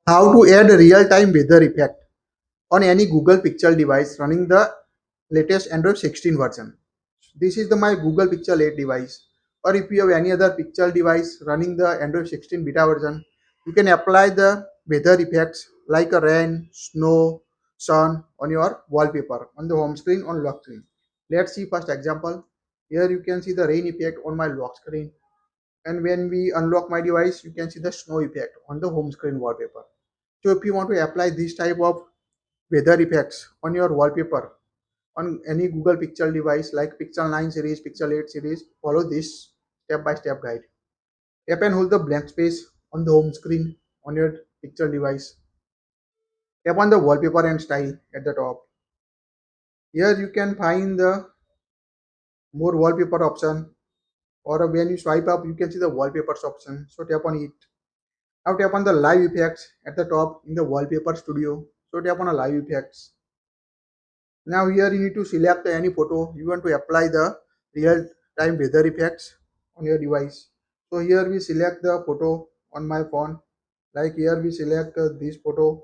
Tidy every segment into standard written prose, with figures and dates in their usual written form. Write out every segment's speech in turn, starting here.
How to add a real-time weather effect on any Google Pixel device running the latest Android 16 version. This is my Google Pixel 8 device. Or if you have any other Pixel device running the Android 16 beta version, you can apply the weather effects like a rain, snow, sun on your wallpaper on the home screen on lock screen. Let's see first example. Here you can see the rain effect on my lock screen, and when we unlock my device you can see the snow effect on the home screen wallpaper. So if you want to apply this type of weather effects on your wallpaper on any Google Pixel device like Pixel 9 series, Pixel 8 series, follow this step by step guide. Tap and hold the blank space on the home screen on your Pixel device. Tap on the wallpaper and style at the top. Here you can find the more wallpaper option, or when you swipe up you can see the wallpapers option. So tap on it. Now tap on the live effects at the top in the wallpaper studio. So tap on a live effects. Now here you need to select any photo you want to apply the real time weather effects on your device. So here we select the photo on my phone. Like here we select this photo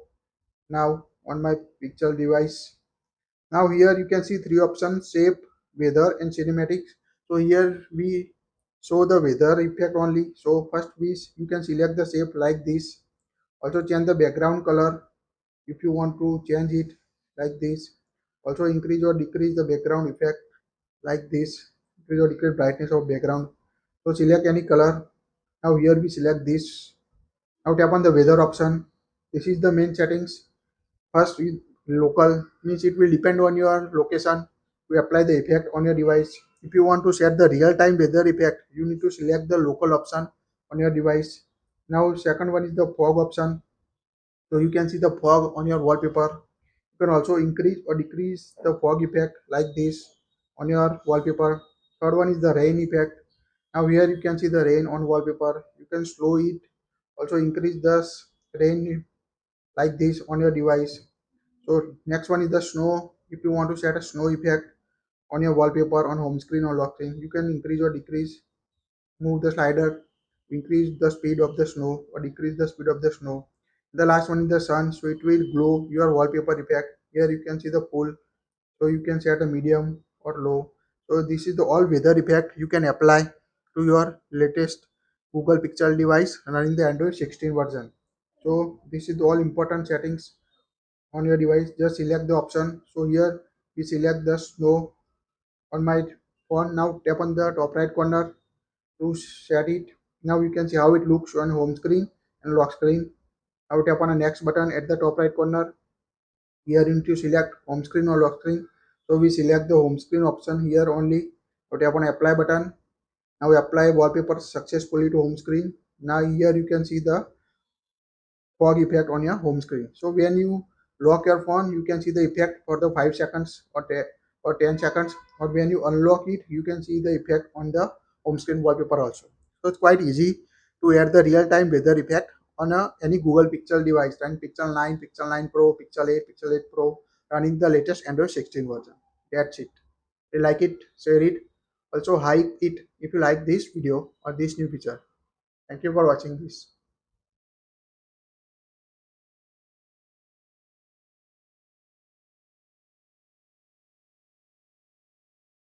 now on my pixel device. Now here you can see three options: shape, weather and cinematics. So here we show the weather effect only. So first you can select the shape like this. Also change the background color if you want to change it like this. Also increase or decrease the background effect like this. Increase or decrease brightness of background. So select any color. Now here we select this. Now tap on the weather option. This is the main settings. First local means it will depend on your location to apply the effect on your device. If you want to set the real time weather effect you need to select the local option on your device. Now second one is the fog option. So you can see the fog on your wallpaper. You can also increase or decrease the fog effect like this on your wallpaper. Third one is the rain effect. Now here you can see the rain on wallpaper. You can slow it. Also increase the rain like this on your device. So next one is the snow. If you want to set a snow effect on your wallpaper on home screen or lock screen, you can increase or decrease. Move the slider, increase the speed of the snow or decrease the speed of the snow. The last one is the sun, so it will glow your wallpaper effect. Here you can see the full, so you can set a medium or low. So this is the all weather effect you can apply to your latest Google Pixel device running the Android 16 version. So this is the all important settings on your device. Just select the option. So here we select the snow on my phone. Now tap on the top right corner to set it. Now you can see how it looks on home screen and lock screen. Now tap on the next button at the top right corner. Here you need to select home screen or lock screen. So we select the home screen option here only. Now tap on apply button. Now apply wallpaper successfully to home screen. Now here you can see the fog effect on your home screen. So when you lock your phone, you can see the effect for the 5 seconds or 10 seconds. Or when you unlock it, you can see the effect on the home screen wallpaper also. So it's quite easy to add the real-time weather effect on any Google Pixel device and Pixel 9, Pixel 9 Pro, Pixel 8, Pixel 8 Pro running the latest Android 16 version. That's it. If you like it, share it. Also hype it if you like this video or this new feature. Thank you for watching this.